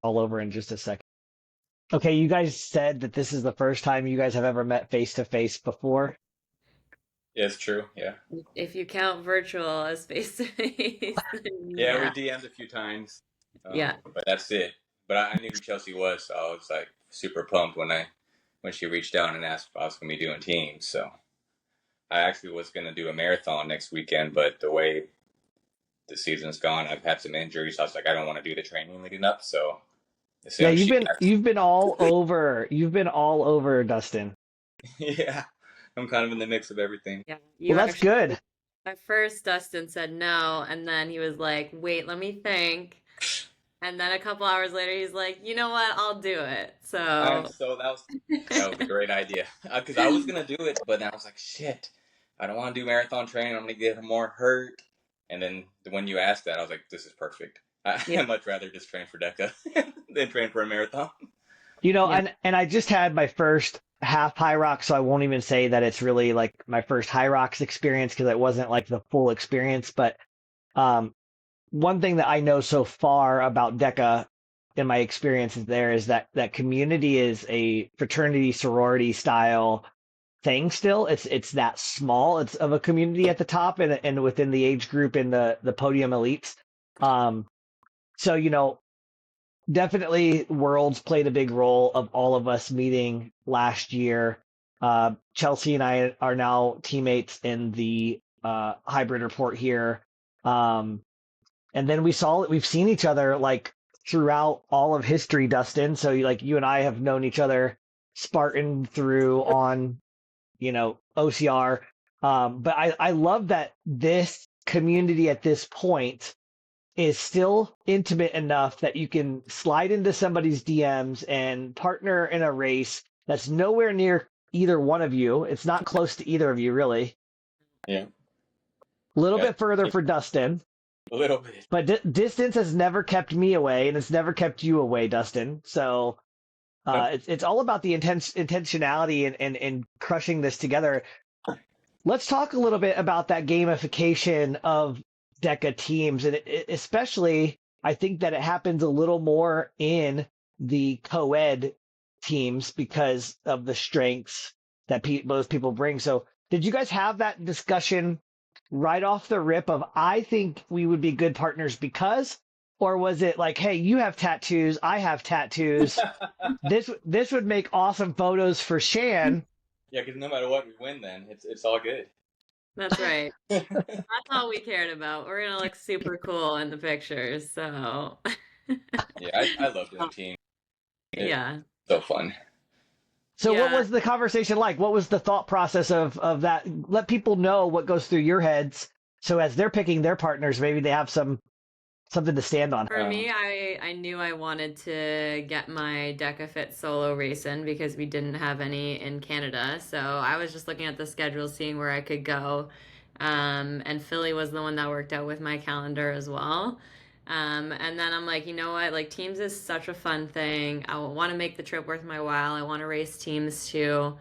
all over in just a second. Okay, you guys said that this is the first time you guys have ever met face to face before. Yeah, it's true. Yeah. If you count virtual as face to face, then Yeah, we yeah. DM'd a few times, Yeah. but that's it. But I knew who Chelsea was, so I was like super pumped when she reached out and asked if I was gonna be doing teams. So I actually was gonna do a marathon next weekend, but the way the season's gone, I've had some injuries. So I was like, I don't want to do the training leading up. So as Yeah, soon as she asked, you've been all over. You've been all over, Dustin. yeah, I'm kind of in the mix of everything. Yeah. Well, You that's actually, good. at first, Dustin said no, and then he was like, wait, let me think. And then a couple hours later, he's like, you know what? I'll do it. I'm So, so that was a great idea because I was gonna do it, but then I was like, shit, I don't want to do marathon training. I'm gonna get more hurt. And then when you asked that, I was like, this is perfect. yeah. I'd much rather just train for DECA than train for a marathon. Yeah. And I just had my first half high rock, so I won't even say that it's really like my first high rocks experience because it wasn't like the full experience. But um, one thing that I know so far about DECA in my experiences there is that that community is a fraternity sorority style thing still. It's that small. It's of a community at the top and within the age group in the podium elites. Um, so definitely Worlds played a big role of all of us meeting last year. Chelsie and I are now teammates in the hybrid report here. Um, and then we've seen each other like throughout all of history, Dustin. So like you and I have known each other Spartan through on, OCR. But I love that this community at this point is still intimate enough that you can slide into somebody's DMs and partner in a race that's nowhere near either one of you. It's not close to either of you, really. Yeah, A little yeah, bit further for Dustin, a little bit. but distance has never kept me away, and it's never kept you away, Dustin. So Nope. it's all about the intentionality and crushing this together. Let's talk a little bit about that gamification of DECA teams, and especially I think that it happens a little more in the co-ed teams because of the strengths that those people bring. So, did you guys have that discussion right off the rip of I think we would be good partners because, or was it like, hey, you have tattoos, I have tattoos. This would make awesome photos for Shan. Yeah, because no matter what we win, then it's all good. That's right. That's all we cared about. We're gonna look super cool in the pictures. So, Yeah, I love doing team. It's yeah. so fun. So what Yeah. was the conversation like? What was the thought process of that? Let people know what goes through your heads. So as they're picking their partners, maybe they have something to stand on. For me, I knew I wanted to get my DecaFit solo racing because we didn't have any in Canada. So I was just looking at the schedule, seeing where I could go. And Philly was the one that worked out with my calendar as well. And then I'm like, you know what? Like teams is such a fun thing. I want to make the trip worth my while. I want to race teams too.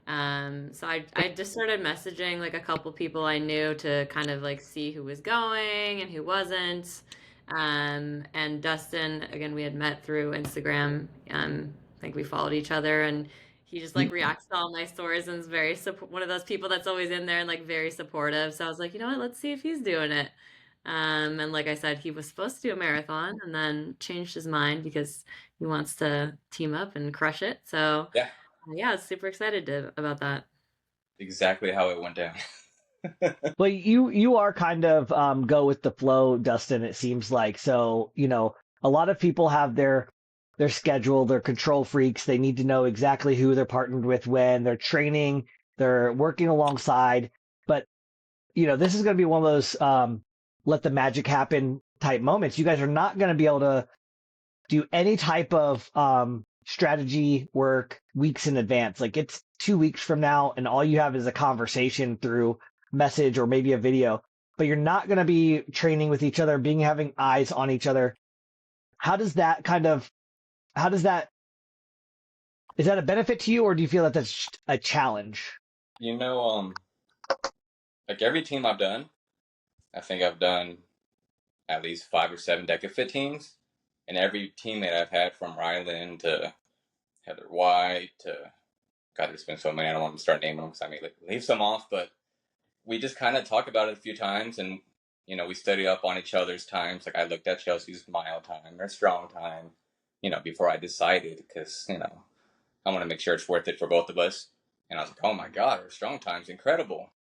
So I just started messaging like a couple people I knew to kind of like see who was going and who wasn't. And Dustin, again, we had met through Instagram. I think we followed each other, and he just like reacts to all my stories and is very one of those people that's always in there and like very supportive. So I was like, you know what, let's see if he's doing it. And like I said, he was supposed to do a marathon and then changed his mind because he wants to team up and crush it. So Yeah, yeah, I was super excited about that. exactly how it went down. Well, you are kind of go with the flow, Dustin. It seems like so. A lot of people have their schedule, their control freaks. They need to know exactly who they're partnered with when they're training, they're working alongside. But this is going to be one of those let the magic happen type moments. You guys are not going to be able to do any type of strategy work weeks in advance. Like it's 2 weeks from now, and all you have is a conversation through message or maybe a video. But you're not going to be training with each other, being having eyes on each other. How does that kind of? How does that? Is that a benefit to you, or do you feel that that's a challenge? You know, like every team I've done, I think I've done at least 5 or 7 DecaFit teams, And every teammate I've had, from Ryland to Heather White to, God, there's been so many. I don't want to start naming them because I may leave some off, but we just kind of talk about it a few times, and we study up on each other's times. Like, I looked at Chelsea's mile time, her strong time, before I decided, because I want to make sure it's worth it for both of us. And I was like, oh my God, her strong time's incredible.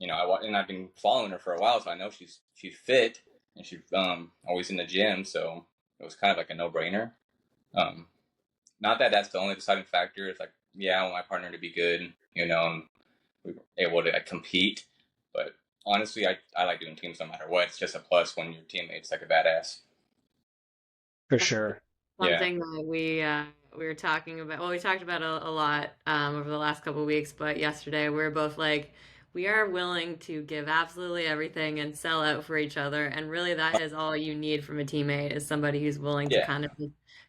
And I've been following her for a while, so I know she's fit and she's always in the gym. So it was kind of like a no-brainer. Not that that's the only deciding factor. It's like, yeah, I want my partner to be good, and we were able to compete. But honestly, I like doing teams no matter what. It's just a plus when your teammate's like a badass. For sure. One thing that we were talking about, well, we talked about a lot over the last couple of weeks, but yesterday we were both like, we are willing to give absolutely everything and sell out for each other. And really, that is all you need from a teammate, is somebody who's willing to kind of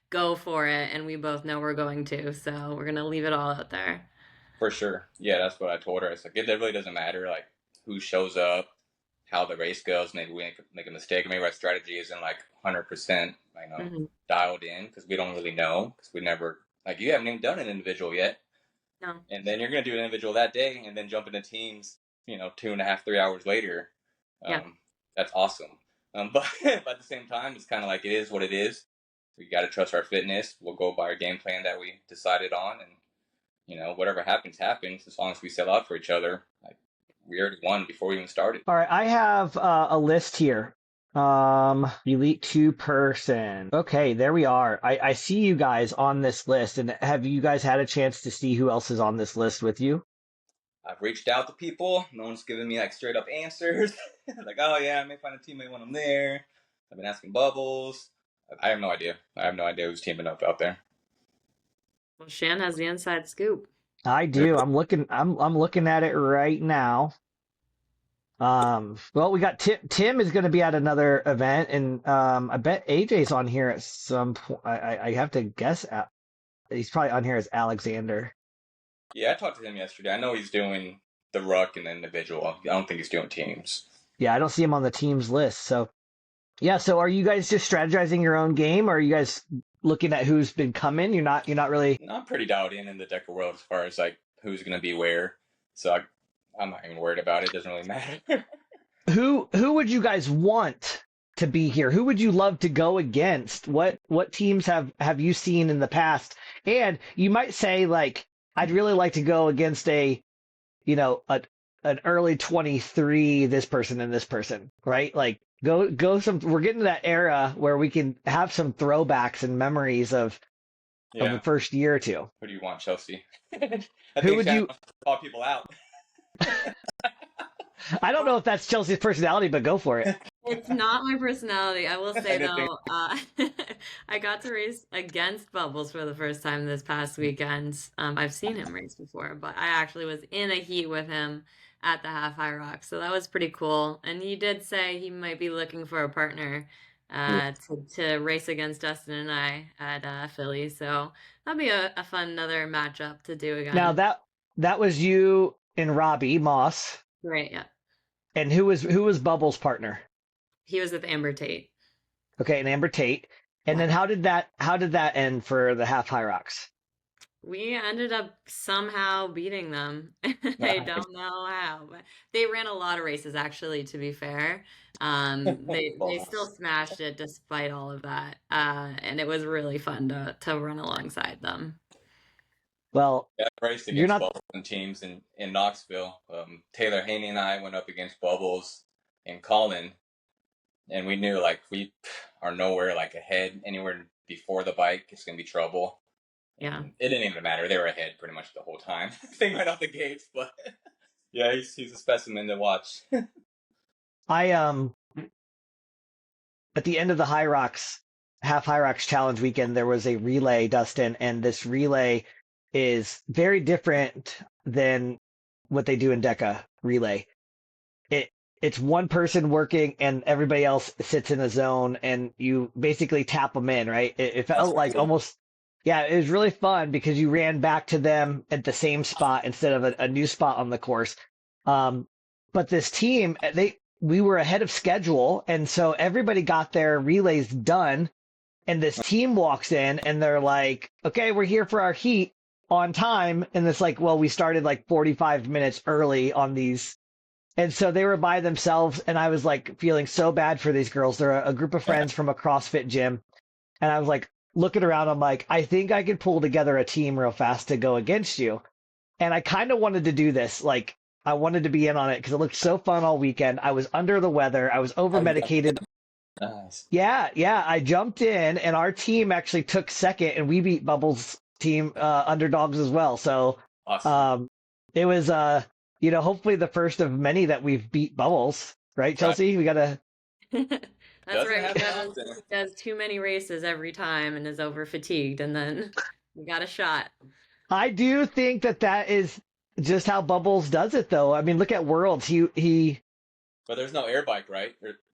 go for it. And we both know we're going to, so we're going to leave it all out there. For sure. Yeah, that's what I told her. It's like, it really doesn't matter like who shows up, how the race goes. Maybe we make a mistake. Maybe our strategy isn't like 100%, dialed in, because we don't really know, because we never, like, you haven't even done an individual yet. No. And then you're going to do an individual that day and then jump into teams, 2.5, 3 hours later. That's awesome. But at the same time, it's kind of like, it is what it is. We got to trust our fitness. We'll go by our game plan that we decided on. And, whatever happens, happens, as long as we sell out for each other. Like, we already won before we even started. All right, I have a list here. Elite 2-person. Okay, there we are. I see you guys on this list, and have you guys had a chance to see who else is on this list with you? I've reached out to people. No one's giving me like straight up answers. Like, oh yeah, I may find a teammate when I'm there. I've been asking Bubbles. I have no idea. I have no idea who's teaming up out there. Well, Shan has the inside scoop. I do. I'm looking at it right now. Well, we got Tim is going to be at another event, and I bet AJ's on here at some point. I have to guess he's probably on here as Alexander. Yeah, I talked to him yesterday. I know he's doing the ruck and the individual. I don't think he's doing teams. Yeah, I don't see him on the teams list. So, yeah. So, are you guys just strategizing your own game, or are you guys looking at who's been coming? You're not really. No, I'm pretty dialed in the Deca world as far as like who's going to be where. So I'm not even worried about it. It doesn't really matter. Who would you guys want to be here? Who would you love to go against? What teams have you seen in the past? And you might say, like, I'd really like to go against an early 23, this person and this person, right? Like, go some. We're getting to that era where we can have some throwbacks and memories of the first year or two. Who do you want, Chelsie? Who would you call people out? I don't know if that's Chelsea's personality, but go for it. It's not my personality. I will say, though, I got to race against Bubbles for the first time this past weekend. I've seen him race before, but I actually was in a heat with him at the Half High Rock, so that was pretty cool. And he did say he might be looking for a partner to race against Dustin and I at Philly, so that'll be a fun another matchup to do again. Now that was you and Robbie Moss, right? Yeah. And who was Bubbles' partner? He was with Amber Tate. Okay, and Amber Tate. And then how did that end for the Half High Rocks? We ended up somehow beating them. I don't know how, but they ran a lot of races, actually, to be fair. They still smashed it despite all of that. And it was really fun to run alongside them. Well, yeah, I raced against Bubbles and teams in Knoxville. Taylor Haney and I went up against Bubbles and Colin, and we knew like we are nowhere like ahead anywhere before the bike. It's gonna be trouble. Yeah, it didn't even matter. They were ahead pretty much the whole time. Thing right out the gates, but yeah, he's a specimen to watch. I at the end of the Half High Rocks Challenge weekend, there was a relay, Dustin, and this relay is very different than what they do in Deca relay. It's one person working and everybody else sits in a zone and you basically tap them in, right? It felt like almost, yeah, it was really fun because you ran back to them at the same spot instead of a new spot on the course. But this team, we were ahead of schedule, and so everybody got their relays done and this team walks in and they're like, okay, we're here for our heat on time. And it's like, well, we started like 45 minutes early on these. And so they were by themselves. And I was like feeling so bad for these girls. They're a group of friends from a CrossFit gym. And I was like looking around. I'm like, I think I could pull together a team real fast to go against you. And I kind of wanted to do this. Like, I wanted to be in on it because it looked so fun all weekend. I was under the weather. I was over medicated. Nice. Yeah. I jumped in, and our team actually took second, and we beat Bubbles' team underdogs as well. So Awesome. it was, hopefully the first of many that we've beat Bubbles, right, Chelsea? We gotta. That's Doesn't right. He happen does, often. he does too many races every time and is over fatigued, and then we got a shot. I do think that is just how Bubbles does it, though. I mean, look at Worlds. He But there's no air bike, right?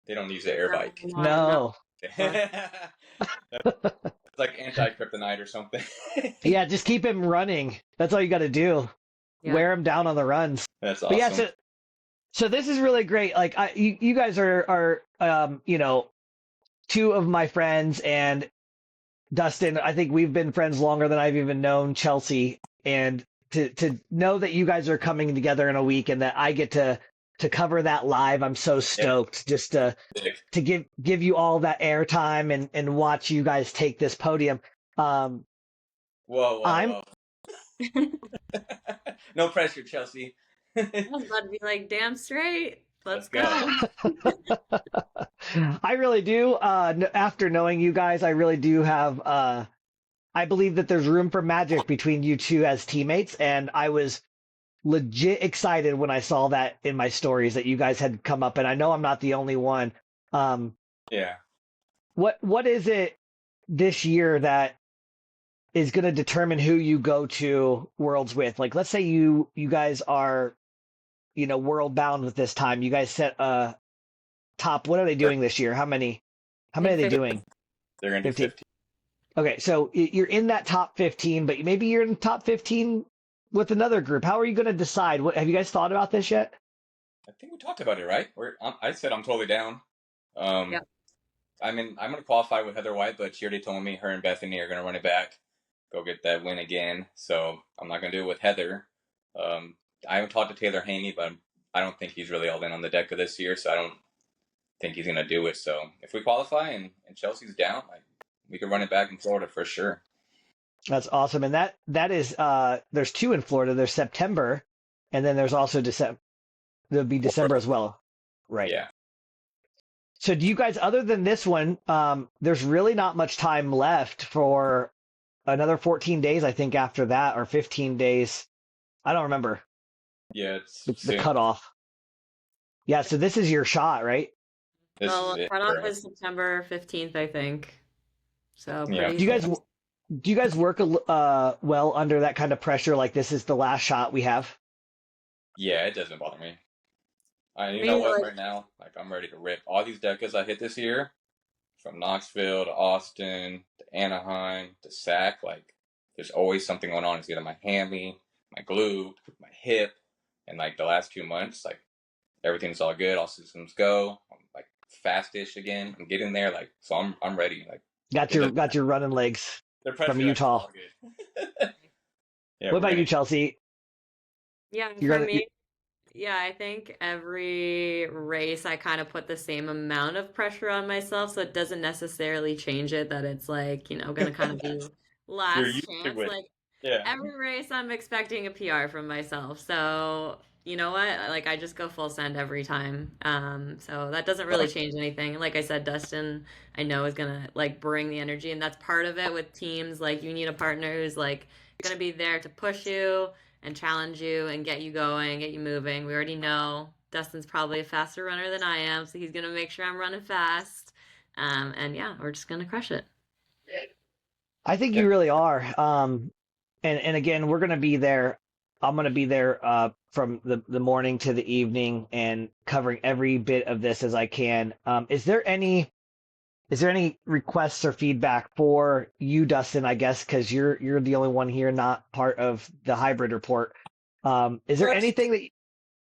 They don't use the air bike. No. no. It's like anti-kryptonite or something. Yeah, just keep him running. That's all you got to do. Yeah. Wear him down on the runs. That's But yeah, awesome. so this is really great. Like you guys are two of my friends, and Dustin, I think we've been friends longer than I've even known Chelsie. And to know that you guys are coming together in a week and that I get to cover that live, I'm so stoked just to give you all that airtime and watch you guys take this podium. Whoa. I'm No pressure, Chelsie. I was about to be like, damn straight. Let's go. I really do. After knowing you guys, I really do have. I believe that there's room for magic between you two as teammates, and I was legit excited when I saw that in my stories that you guys had come up, and I know I'm not the only one. Yeah. What is it this year that is going to determine who you go to Worlds with? Like, let's say you guys are, world bound with this time. You guys set a top. What are they doing this year? How many are they doing? They're going to do 15. Okay, so you're in that top 15, but maybe you're in the top 15 with another group. How are you going to decide? Have you guys thought about this yet? I think we talked about it, right? I said I'm totally down. Yep. I mean, I'm going to qualify with Heather White, but she already told me her and Bethany are going to run it back, go get that win again. So I'm not going to do it with Heather. I haven't talked to Taylor Haney, but I don't think he's really all in on the deck of this year, so I don't think he's going to do it. So if we qualify and Chelsea's down, we could run it back in Florida for sure. That's awesome. And that is there's two in Florida. There's September, and then there's also December. There'll be December as well. Right. Yeah. So do you guys, other than this one, there's really not much time left for another 14 days, I think, after that, or 15 days. I don't remember. Yeah, it's the cutoff. Yeah, so this is your shot, right? Well, cutoff was September 15th, I think. So yeah. Do you guys work well under that kind of pressure? Like, this is the last shot we have? Yeah, it doesn't bother me. You know what? Right now, I'm ready to rip. All these decas I hit this year, from Knoxville to Austin to Anaheim to Sac, there's always something going on. It's either my hammy, my glute, my hip, and the last 2 months, everything's all good. All systems go. I'm fast-ish again. I'm getting there. So I'm ready. Got your running legs from Utah. Yeah, what about you, Chelsie? Yeah, for me, yeah, I think every race I kind of put the same amount of pressure on myself, so it doesn't necessarily change it that it's going to kind of be last chance. Yeah. Every race I'm expecting a PR from myself. So, you know what? I just go full send every time. So that doesn't really change anything. Like I said, Dustin, I know is going to bring the energy, and that's part of it with teams. You need a partner who's going to be there to push you and challenge you and get you going, get you moving. We already know Dustin's probably a faster runner than I am, so he's going to make sure I'm running fast. And yeah, we're just going to crush it. I think you really are. And again, we're going to be there. I'm going to be there from the morning to the evening and covering every bit of this as I can. Is there any requests or feedback for you, Dustin, I guess, because you're the only one here not part of the hybrid report? Is there anything that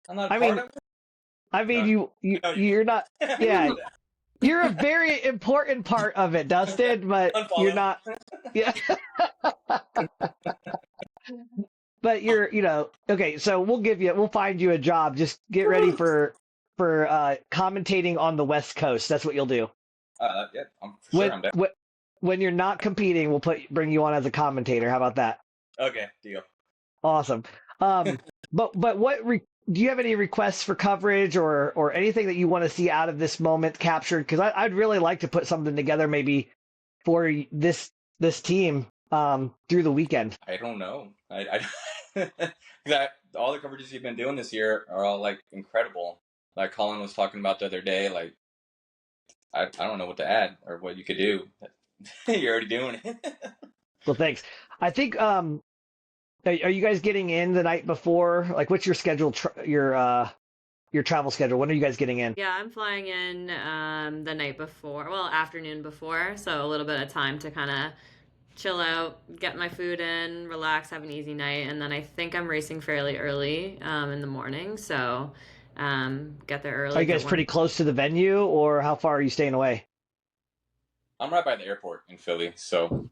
I'm not part of it? I mean, you're not. Yeah. You're a very important part of it, Dustin, but you're Unfollow. not. Yeah, but okay. So we'll find you a job. Just get ready for commentating on the West Coast. That's what you'll do. Yeah, I'm for sure. When I'm down. when when you're not competing, we'll bring you on as a commentator. How about that? Okay, deal. Awesome. Um, but do you have any requests for coverage or anything that you want to see out of this moment captured? Because I'd really like to put something together maybe for this team through the weekend. I don't know. All the coverages you've been doing this year are all like incredible. Like Colin was talking about the other day. Like I don't know what to add or what you could do. You're already doing it. Well, thanks. I think are you guys getting in the night before? Like, what's your schedule? Your travel schedule? When are you guys getting in? Yeah, I'm flying in the night before, well, afternoon before, so a little bit of time to kind of chill out, get my food in, relax, have an easy night, and then I think I'm racing fairly early in the morning, so get there Are early, you get guys one. pretty close to the venue, or how far are you staying away? I'm right by the airport in Philly, so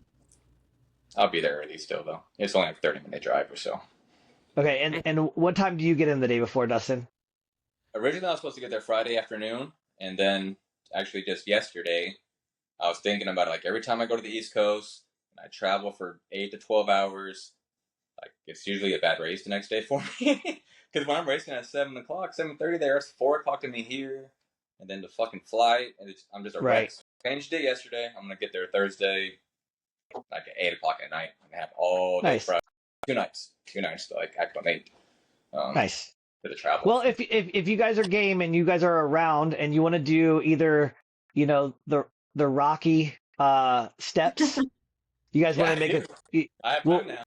I'll be there early still though. It's only like a 30-minute drive or so. Okay, and what time do you get in the day before, Dustin? Originally, I was supposed to get there Friday afternoon, and then actually just yesterday, I was thinking about it. Like every time I go to the East Coast, and I travel for 8 to 12 hours. Like it's usually a bad race the next day for me. Because when I'm racing at 7 o'clock, 7:30 there, it's 4 o'clock to me here, and then the fucking flight, and I'm just a wreck. Right. So changed it yesterday. I'm gonna get there Thursday, like at 8 o'clock at night. I'm gonna have all day Nice. Friday, 2 nights to like acclimate Nice. to the travel. Well, if you guys are game and you guys are around and you want to do either, the Rocky steps, you guys want Yeah, to I make do. I have well, time now.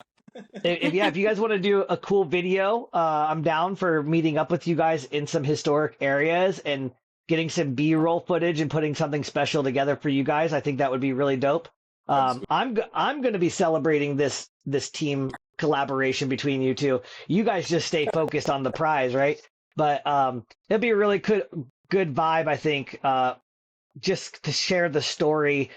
if you guys want to do a cool video, I'm down for meeting up with you guys in some historic areas and getting some B-roll footage and putting something special together for you guys. I think that would be really dope. I'm going to be celebrating this team collaboration between you two. You guys just stay focused on the prize, right? But it'll be a really good vibe, I think, just to share the story.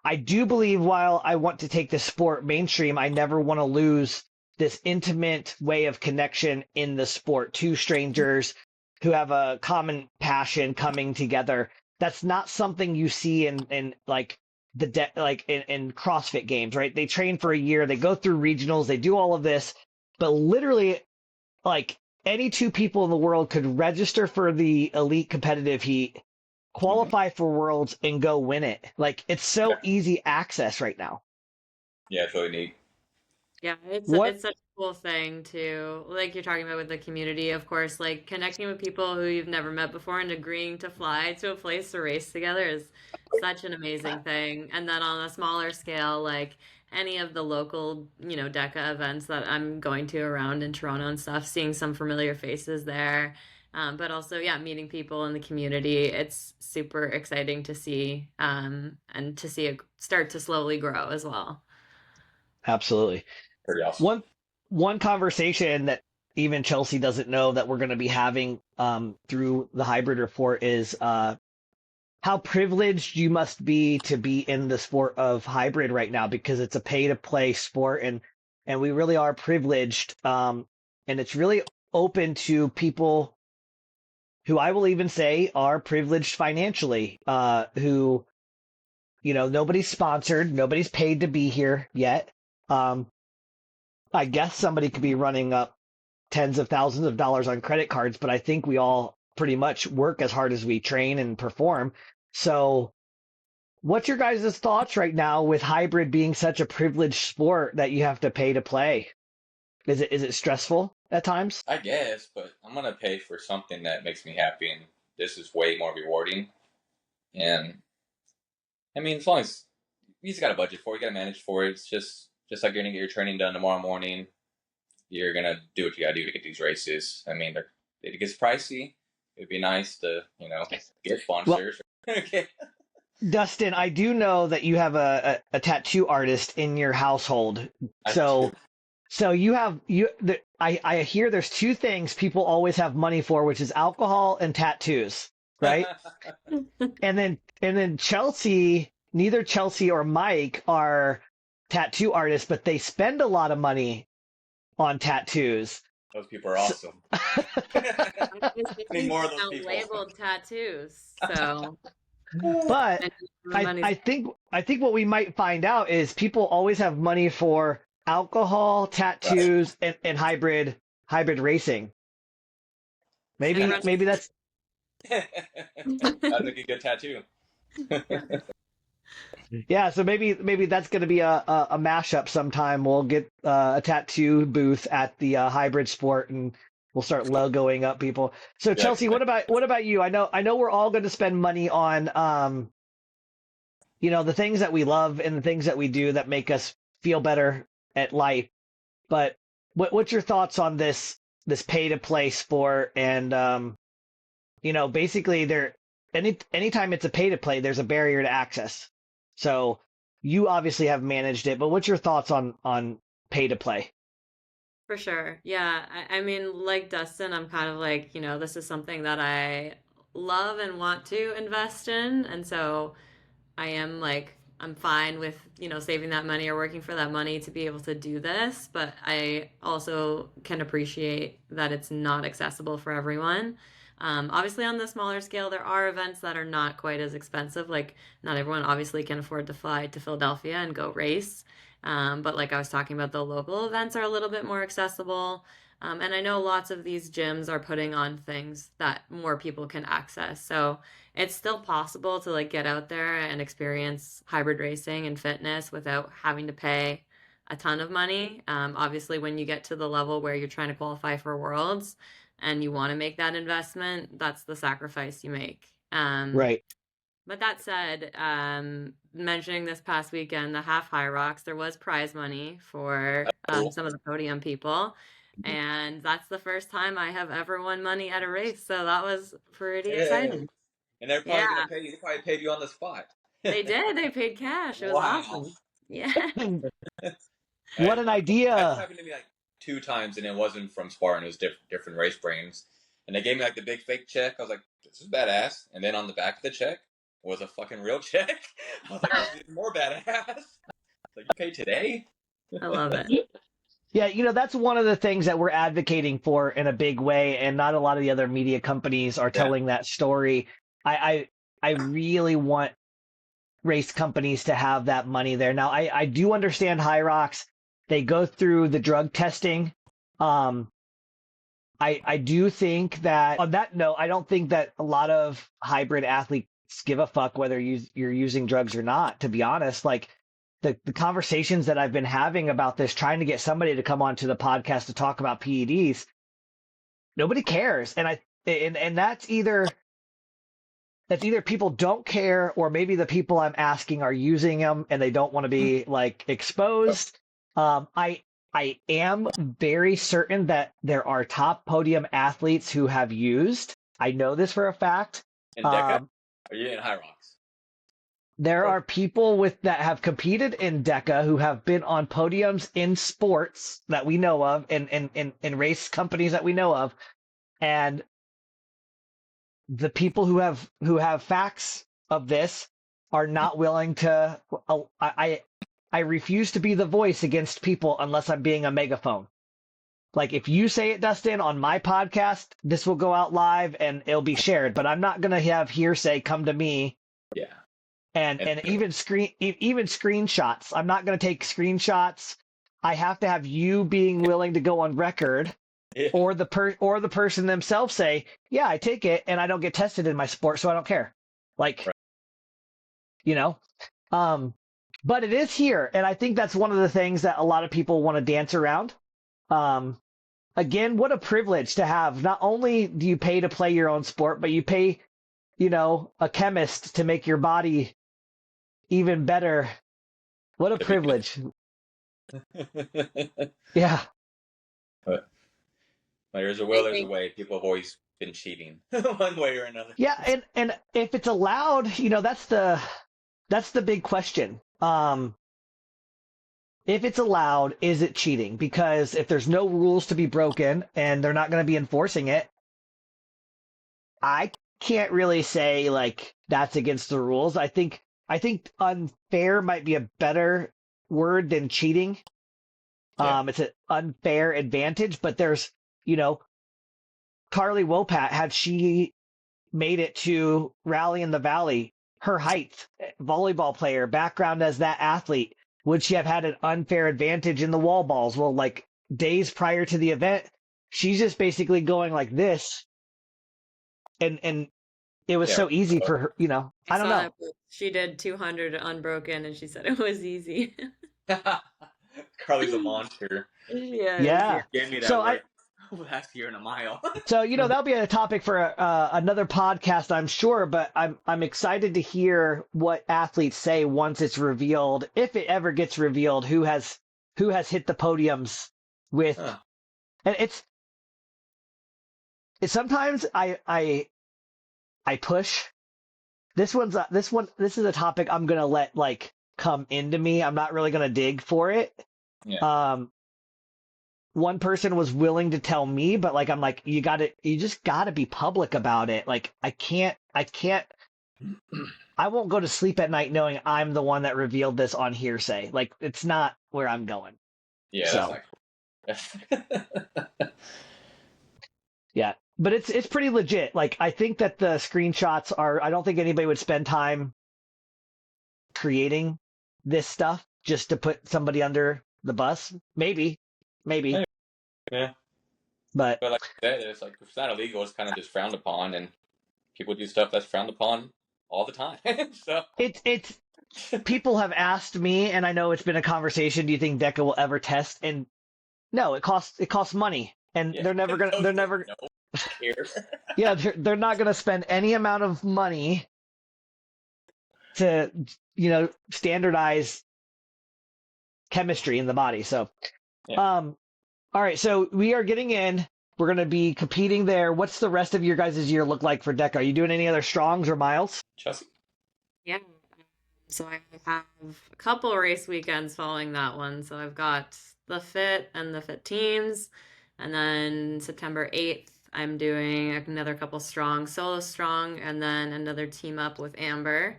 I do believe while I want to take the sport mainstream, I never want to lose this intimate way of connection in the sport. Two strangers who have a common passion coming together. That's not something you see in like in CrossFit games, right? They train for a year, they go through regionals, they do all of this, but literally like any two people in the world could register for the elite competitive heat, qualify for worlds and go win it. Like it's so Yeah, easy access right now. yeah, it's really neat. Yeah, What it's such a cool thing to, like you're talking about with the community, of course, like connecting with people who you've never met before and agreeing to fly to a place to race together is such an amazing thing. And then on a smaller scale, like any of the local, DECA events that I'm going to around in Toronto and stuff, seeing some familiar faces there. But also, yeah, meeting people in the community. It's super exciting to see, and to see it start to slowly grow as well. Absolutely. Pretty awesome. One conversation that even Chelsie doesn't know that we're going to be having through the hybrid report is how privileged you must be to be in the sport of hybrid right now because it's a pay to play sport and we really are privileged and it's really open to people who I will even say are privileged financially who nobody's sponsored, nobody's paid to be here yet. I guess somebody could be running up tens of thousands of dollars on credit cards, but I think we all pretty much work as hard as we train and perform. So, what's your guys' thoughts right now with hybrid being such a privileged sport that you have to pay to play? Is it stressful at times? I guess, but I'm gonna pay for something that makes me happy, and this is way more rewarding. And I mean, as long as you just got a budget for it, you got to manage for it. It's just like you're gonna get your training done tomorrow morning. You're gonna do what you gotta do to get these races. I mean, it gets pricey. It'd be nice to get Well, sponsors. Okay. Dustin, I do know that you have a tattoo artist in your household. I So do. so I hear there's two things people always have money for, which is alcohol and tattoos. right? And then Chelsie, neither Chelsie or Mike are tattoo artists, but they spend a lot of money on tattoos. Those people are So, awesome. I was Need thinking more of those about people. labeled tattoos. So, but and my I money's I think I think what we might find out is people always have money for alcohol, Right. tattoos, and hybrid racing. gonna Maybe run. maybe that's That'd make a good tattoo. yeah. So maybe that's going to be a mashup sometime. We'll get a tattoo booth at the hybrid sport and we'll start logoing up people. So Yeah, Chelsie, what about you? I know we're all going to spend money on the things that we love and the things that we do that make us feel better at life. But what's your thoughts on this pay to play sport? And basically anytime it's a pay to play, there's a barrier to access. So you obviously have managed it, but what's your thoughts on pay to play? For sure. Yeah. I mean, like Dustin, I'm kind of like, this is something that I love and want to invest in. And so I am like, I'm fine with, saving that money or working for that money to be able to do this. But I also can appreciate that it's not accessible for everyone. Obviously, on the smaller scale, there are events that are not quite as expensive. Like, not everyone obviously can afford to fly to Philadelphia and go race. But like I was talking about, the local events are a little bit more accessible. And I know lots of these gyms are putting on things that more people can access. So it's still possible to like get out there and experience hybrid racing and fitness without having to pay a ton of money. Obviously, when you get to the level where you're trying to qualify for worlds and you want to make that investment, that's the sacrifice you make. Right. But that said, mentioning this past weekend, the half high rocks, there was prize money for cool. some of the podium people. And that's the first time I have ever won money at a race. So that was pretty Yeah. exciting. And they're probably Yeah, gonna pay you. They probably paid you on the spot. they did. They paid cash. It was Wow. awesome. Yeah. What an That's idea. happened to me like 2 times, and it wasn't from sparring. It was different race brains, and they gave me like the big fake check. I was like, "This is badass." And then on the back of the check was a fucking real check. I was like, "This is even more badass." Like, you paid today? I love it. Yeah, that's one of the things that we're advocating for in a big way, and not a lot of the other media companies are Yeah. telling that story. I really want race companies to have that money there. Now, I do understand High Rocks. They go through the drug testing. Um, I do think that on that note, I don't think that a lot of hybrid athletes give a fuck whether you're using drugs or not, to be honest. Like the conversations that I've been having about this, trying to get somebody to come onto the podcast to talk about PEDs, nobody cares. And that's either people don't care or maybe the people I'm asking are using them and they don't want to be like exposed. I am very certain that there are top podium athletes who have used. I know this for a fact. In Deca? Um, Are you in High Rocks? there are people that have competed in DECA who have been on podiums in sports that we know of and in race companies that we know of. And the people who have facts of this are not willing to. I refuse to be the voice against people unless I'm being a megaphone. Like if you say it, Dustin, on my podcast, this will go out live and it'll be shared. But I'm not gonna have hearsay come to me Yeah. and And even screenshots. I'm not gonna take screenshots. I have to have you being willing to go on record yeah. or the person themselves say, yeah, I take it and I don't get tested in my sport, so I don't care. Like, Right. you know, but it is here, and I think that's one of the things that a lot of people want to dance around. Again, what a privilege to have. Not only do you pay to play your own sport, but you pay, a chemist to make your body even better. What a privilege. Yeah. But there's a I will, there's a think way. People have always been cheating one way or another. Yeah, and if it's allowed, that's the big question. If it's allowed, is it cheating? Because if there's no rules to be broken and they're not going to be enforcing it, I can't really say like that's against the rules. I think unfair might be a better word than cheating. Yeah. It's an unfair advantage, but there's, you know, Carly Wopat, had she made it to Rally in the Valley, her height, volleyball player, background as that athlete, would she have had an unfair advantage in the wall balls? Well, like days prior to the event, she's just basically going like this, and it was Yeah. so easy for her, you know. I I don't saw know. that she did 200 unbroken and she said it was easy. Carly's a monster. She is, yeah. Yeah. Gave me So that I look last year in a mile. so you know that'll be a topic for another podcast, I'm sure. But I'm excited to hear what athletes say once it's revealed, if it ever gets revealed, who has hit the podiums with. Huh. And it's sometimes I push. This is a topic I'm gonna let like come into me. I'm not really gonna dig for it. Yeah. One person was willing to tell me, but like I'm like, you just gotta be public about it. Like I won't go to sleep at night knowing I'm the one that revealed this on hearsay. Like it's not where I'm going. Yeah, that's So not cool. yeah. But it's pretty legit. Like I think that the screenshots are, I don't think anybody would spend time creating this stuff just to put somebody under the bus. Maybe. Maybe. Yeah. But But like I said, it's like if it's not illegal, it's kind of just frowned upon, and people do stuff that's frowned upon all the time. So it's people have asked me, and I know it's been a conversation, do you think DECA will ever test? And no, it costs money. And yeah, they're never no care. yeah, they're not gonna spend any amount of money to, you know, standardize chemistry in the body. So Yeah. all right, so we are getting in. We're going to be competing there. What's the rest of your guys' year look like for DECA? Are you doing any other strongs or miles? Chelsea. Yeah. So I have a couple race weekends following that one. So I've got the Fit and the Fit teams. And then September 8th, I'm doing another couple strong, solo strong, and then another team up with Amber.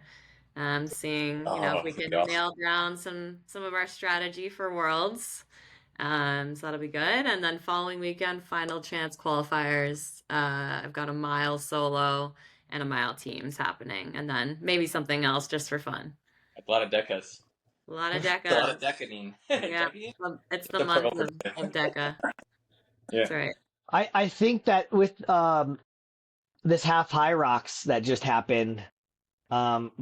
Seeing, if Oh, we that'd can be awesome. nail down some of our strategy for Worlds. So that'll be good. And then following weekend, final chance qualifiers. I've got a mile solo and a mile teams happening, and then maybe something else just for fun. A lot of decas. A lot of A lot of decas. decadine. Yeah, Decadine? it's the The pro month for of Deca. Yeah. That's right. I think that with this half High Rocks that just happened,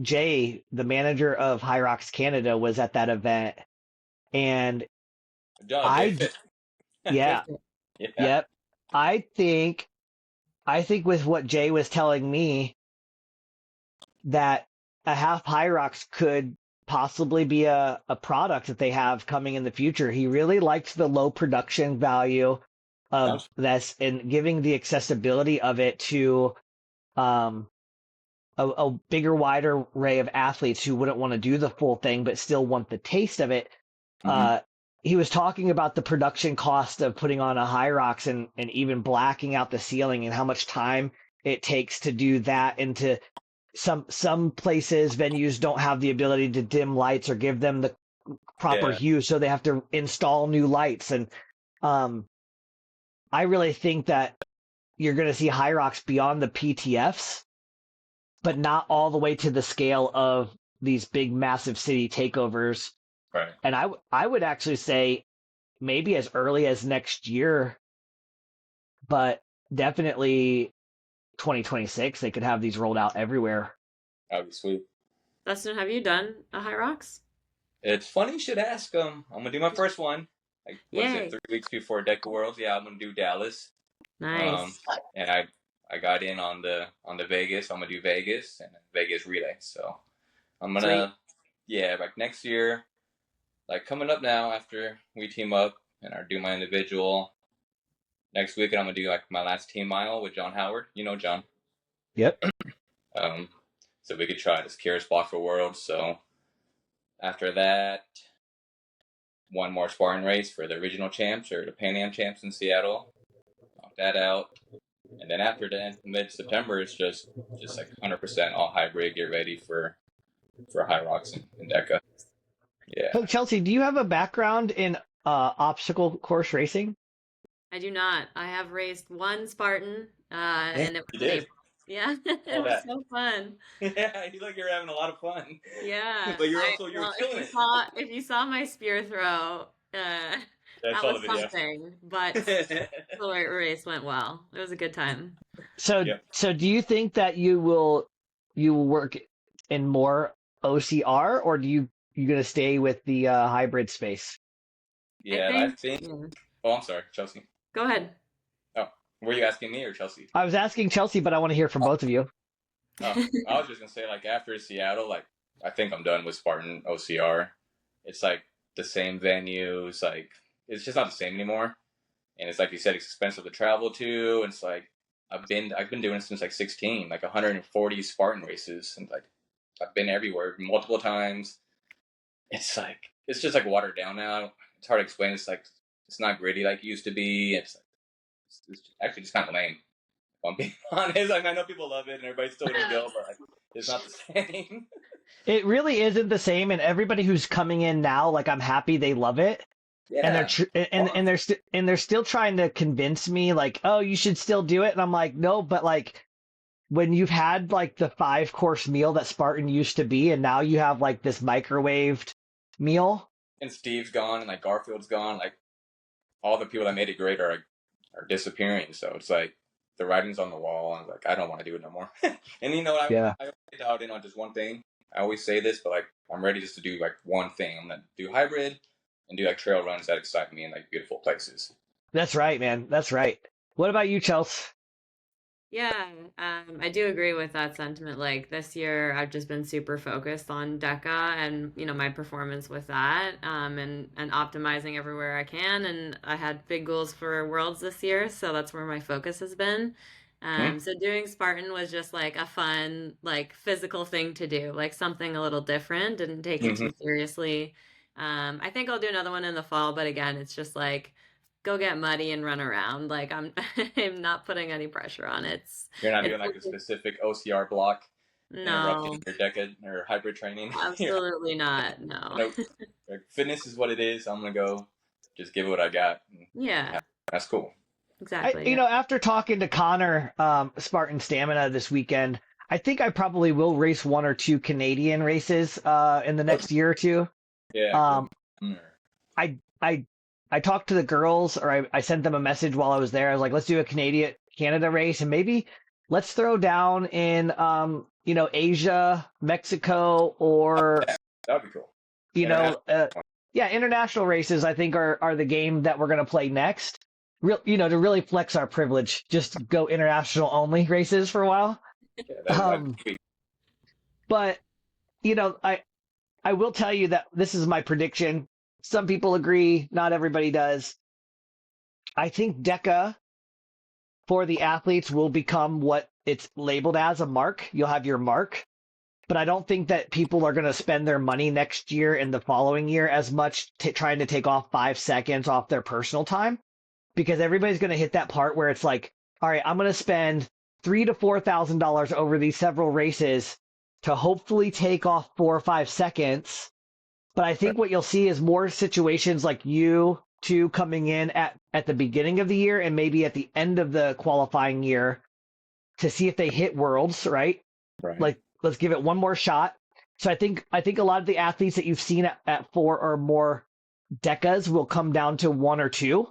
Jay, the manager of High Rocks Canada, was at that event, and John, Jay I Fit. yeah, Yeah. yep, I think with what Jay was telling me, that a half High Rocks could possibly be a product that they have coming in the future. He really liked the low production value of Sounds this and giving the accessibility of it to um, a bigger, wider array of athletes who wouldn't want to do the full thing but still want the taste of it. mm-hmm. He was talking about the production cost of putting on a High Rocks and even blacking out the ceiling and how much time it takes to do that, and to some places, venues don't have the ability to dim lights or give them the proper Yeah. hue, so they have to install new lights. And I really think that you're going to see High Rocks beyond the PTFs, but not all the way to the scale of these big, massive city takeovers. Right. And I would actually say maybe as early as next year, but definitely 2026, they could have these rolled out everywhere. That'd be sweet. Dustin, have you done a High Rocks? It's funny you should ask him. I'm gonna do my first one. Like, what is Yay. it? 3 weeks before Deca Worlds. Yeah, I'm gonna do Dallas. Nice. And I got in on the Vegas. I'm gonna do Vegas and Vegas relay. So I'm gonna like next year, like coming up now after we team up and I do my individual. Next week I'm gonna do like my last team mile with John Howard. You know John. Yep. So we could try to secure a spot for Worlds. So after that, one more sparring race for the regional champs or the Pan Am champs in Seattle. Knock that out. And then after the mid-September, it's just like 100% all hybrid. Get ready for high rocks and Deca. Yeah. So Chelsea, do you have a background in obstacle course racing? I do not. I have raced one Spartan, Yeah, and it you was in did. April. Yeah, it All was that. so fun. Yeah, you look you're having a lot of fun. Yeah, But I you were well, killing it. if you saw my spear throw, I that saw was the video. something. But the race went well. It was a good time. Yep. So do you think that you will work in more OCR, or you gonna stay with the hybrid space? I Yeah, I think, think. yeah. Oh, I'm sorry, Chelsea. Go ahead. Oh, were you asking me or Chelsea? I was asking Chelsea, but I want to hear from both of you. Oh, I was just gonna say like after Seattle, like I think I'm done with Spartan OCR. It's like the same venues, like it's just not the same anymore. And it's like you said, it's expensive to travel to. And it's like I've been doing it since like 16, like 140 Spartan races, and like I've been everywhere multiple times. It's just like watered down now. It's hard to explain. It's not gritty like it used to be. It's actually just kind of lame. If I'm being honest, like I know people love it and everybody's still gonna go, but like, it's not the same. It really isn't the same, and everybody who's coming in now, like I'm happy they love it, and Yeah, they're still trying to convince me, like, oh, you should still do it, and I'm like, no, but like when you've had like the 5 course meal that Spartan used to be, and now you have like this microwaved meal. and Steve's gone and like Garfield's gone. Like all the people that made it great are disappearing. So it's like the writing's on the wall. And like I don't want to do it no more. And you know, Yeah. I dialed in on just one thing. I always say this, but like I'm ready just to do like one thing. I'm gonna do hybrid and do like trail runs that excite me in like beautiful places. That's right, man. That's right. What about you, Chelsea? Yeah, I do agree with that sentiment. Like this year, I've just been super focused on DECA and my performance with that, and optimizing everywhere I can. And I had big goals for Worlds this year, so that's where my focus has been. Hmm? So doing Spartan was just like a fun, like physical thing to do, like something a little different. Didn't take it Mm-hmm. too seriously. I think I'll do another one in the fall, but again, it's just like go get muddy and run around. Like I'm I'm not putting any pressure on it. You're not It's doing like a specific OCR block interrupting no, your decade or hybrid training. Yeah, absolutely not. No. nope. Like, fitness is what it is. I'm gonna go, just give it what I got. Yeah, That's cool. exactly. Yeah. After talking to Connor, Spartan Stamina this weekend, I think I probably will race 1 or 2 Canadian races in the next year or two. Yeah, cool. Um, I I I talked to the girls, or I sent them a message while I was there. I was like, let's do a Canada race, and maybe let's throw down in Asia, Mexico, or That'd be cool. you International. know yeah, international races. I think are the game that we're gonna play next. To really flex our privilege, just go international only races for a while. Yeah, Um, be but I will tell you that this is my prediction. Some people agree, not everybody does. I think DECA for the athletes will become what it's labeled as, a mark. You'll have your mark. But I don't think that people are going to spend their money next year and the following year as much trying to take off 5 seconds off their personal time, because everybody's going to hit that part where it's like, all right, I'm going to spend $3,000 to $4,000 over these several races to hopefully take off 4 or 5 seconds. But I think what you'll see is more situations like you two coming in at the beginning of the year and maybe at the end of the qualifying year to see if they hit worlds, right? right. Like, let's give it one more shot. So I think a lot of the athletes that you've seen at 4 or more decas will come down to 1 or 2.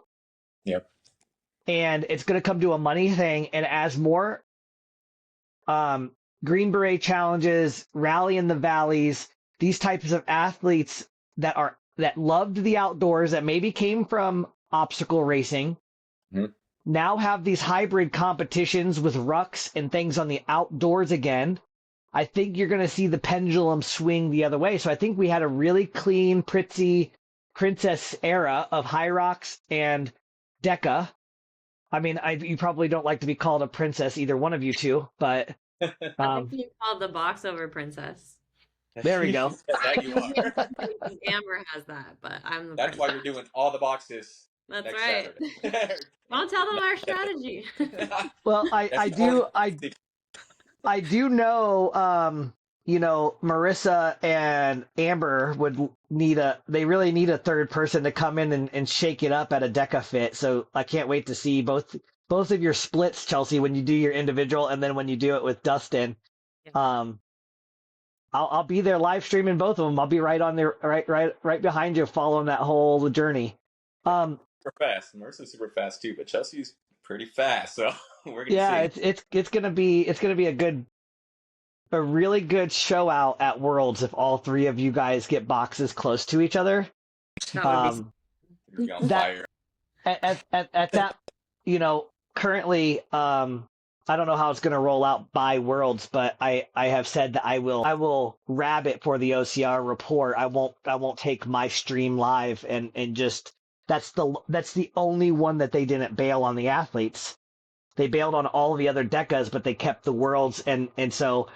Yep. And it's going to come to a money thing. And as more Green Beret challenges, Rally in the Valleys, these types of athletes that loved the outdoors, that maybe came from obstacle racing, Mhm. now have these hybrid competitions with rucks and things on the outdoors again. I think you're going to see the pendulum swing the other way. So I think we had a really clean, pretty princess era of high rocks and DECA. I mean, you probably don't like to be called a princess, either one of you two, but I think you called the box over princess. there we go. That you are. Amber has that, but I'm the That's why you're princess. doing all the boxes. That's next right. Saturday. I'll tell them our strategy. Well, That's the only secret. I do know, Marissa and Amber would they really need a third person to come in and shake it up at a Deca Fit. So I can't wait to see both of your splits, Chelsie, when you do your individual and then when you do it with Dustin. Yeah. I'll be there live streaming both of them. I'll be right on there, right behind you, following that whole journey. Super fast. Marissa's super fast too, but Chelsea's pretty fast, so we're gonna Yeah, see. it's gonna be a really good show out at Worlds if all three of you guys get boxes close to each other. That would be. Um, We're gonna be on that fire. at that, currently, I don't know how it's gonna roll out by Worlds, but I have said that I will rabbit for the OCR report. I won't take my stream live and just that's the only one that they didn't bail on the athletes. They bailed on all the other decas, but they kept the Worlds, and so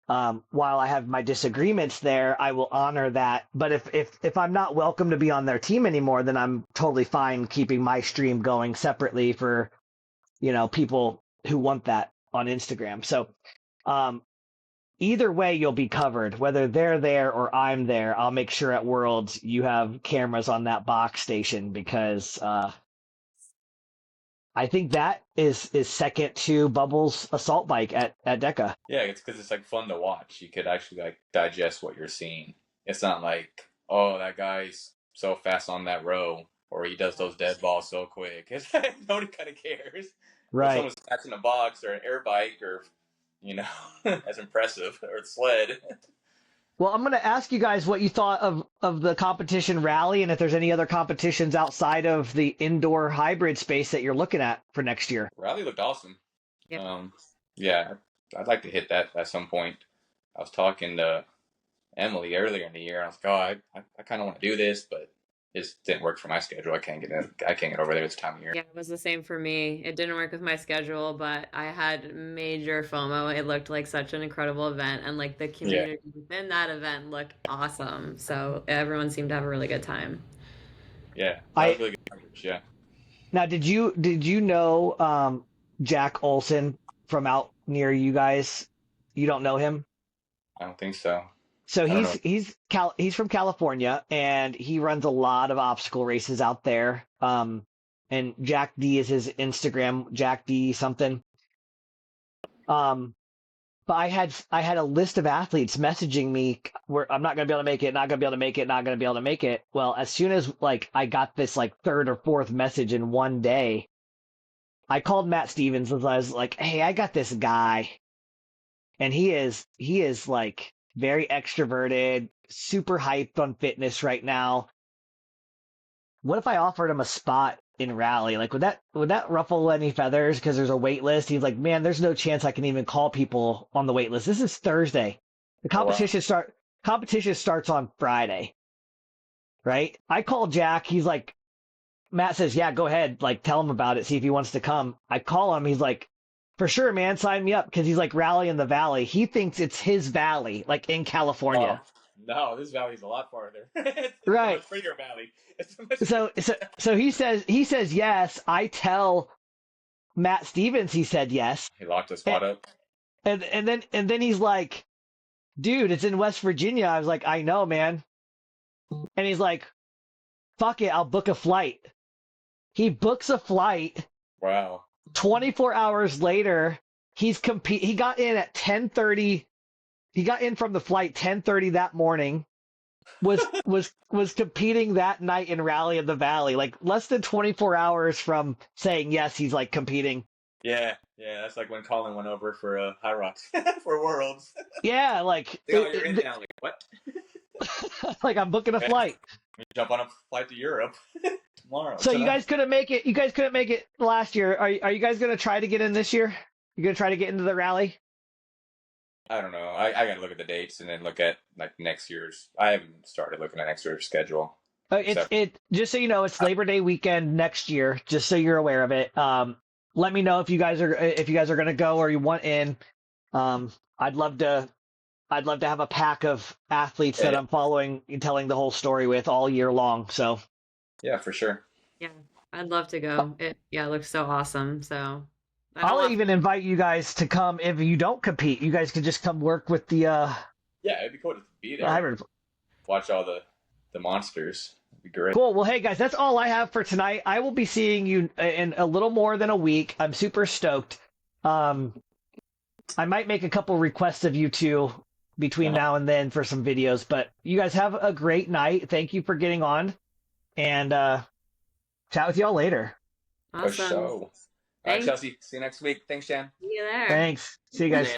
while I have my disagreements there, I will honor that. But if I'm not welcome to be on their team anymore, then I'm totally fine keeping my stream going separately for people who want that on Instagram. So either way, you'll be covered, whether they're there or I'm there. I'll make sure at Worlds you have cameras on that box station because I think that is second to Bubbles' assault bike at Deca. Yeah, it's because it's like fun to watch. You could actually like digest what you're seeing. It's not like, oh, that guy's so fast on that row, or he does those dead balls so quick. It's like, nobody kind of cares. But Right. someone's catching a box or an air bike or, that's impressive, or a sled. Well, I'm going to ask you guys what you thought of the competition rally and if there's any other competitions outside of the indoor hybrid space that you're looking at for next year. Rally looked awesome. Yeah. Yeah, I'd like to hit that at some point. I was talking to Emily earlier in the year. I was like, oh, I kind of want to do this, but it just didn't work for my schedule. I can't get over there this time of year. Yeah, it was the same for me. It didn't work with my schedule, but I had major FOMO. It looked like such an incredible event, and like the Yeah, community within that event looked awesome. So everyone seemed to have a really good time. yeah, that was I really good coverage. Yeah, Now, did you know Jack Olson from out near you guys? You don't know him? I don't think so. So I don't know. he's from California and he runs a lot of obstacle races out there. And Jack D is his Instagram, Jack D something. Um, but I had a list of athletes messaging me where I'm not gonna be able to make it, not gonna be able to make it, not gonna be able to make it. Well, as soon as like I got this like third or fourth message in one day, I called Matt Stevens and I was like, "Hey, I got this guy, and he is like very extroverted, super hyped on fitness right now. What if I offered him a spot in rally? Like, would that ruffle any feathers? Because there's a wait list." He's like, "Man, there's no chance I can even call people on the wait list. This is Thursday. The Oh wow. competition starts on Friday, right?" I called Jack. He's like, Matt says, "Yeah, go ahead. Like, tell him about it. See if he wants to come." I call him. He's like, "For sure, man. Sign me up." Because he's like rally in the valley. He thinks it's his valley, like in Oh California. no, this valley's a lot farther. It's a Right. much bigger valley. It's a much So, so, so he says yes. I tell Matt Stevens he said yes. He locked a And, spot up. and then he's like, "Dude, it's in West Virginia." I was like, "I know, man." And he's like, "Fuck it. I'll book a flight." He books a flight. Wow. 24 hours later, he got in at 10:30. He got in from the flight 10:30 that morning. Was competing that night in Rally of the Valley. Like less than 24 hours from saying yes, he's like competing. Yeah, that's like when Colin went over for High Rocks for Worlds. Yeah, like Yeah, you're in now. Like, what? like I'm booking a Yeah. flight. You jump on a flight to Europe tomorrow. So you tonight. guys couldn't make it. You guys couldn't make it last year. Are you guys gonna try to get in this year? You gonna try to get into the rally? I don't know. I got to look at the dates and then look at like next year's. I haven't started looking at next year's schedule. It's So it just so you know, it's Labor Day weekend next year. Just so you're aware of it. Let me know if you guys are gonna go or you want in. I'd love to have a pack of athletes that yeah, I'm following and telling the whole story with all year long. So yeah, for sure. Yeah, I'd love to go. It looks so awesome. So I don't I'll often. even invite you guys to come if you don't compete. You guys could just come work with Yeah, it'd be cool to be the there and hybrid. watch all the monsters. It'd be great. Cool. Well, hey guys, that's all I have for tonight. I will be seeing you in a little more than a week. I'm super stoked. Um, I might make a couple requests of you two between Uh-huh. now and then for some videos, but you guys have a great night. Thank you for getting on, and chat with y'all later. For Awesome. sure. All right, Thanks. Chelsea. See you next week. Thanks, Jan. See you there. Thanks. See you guys.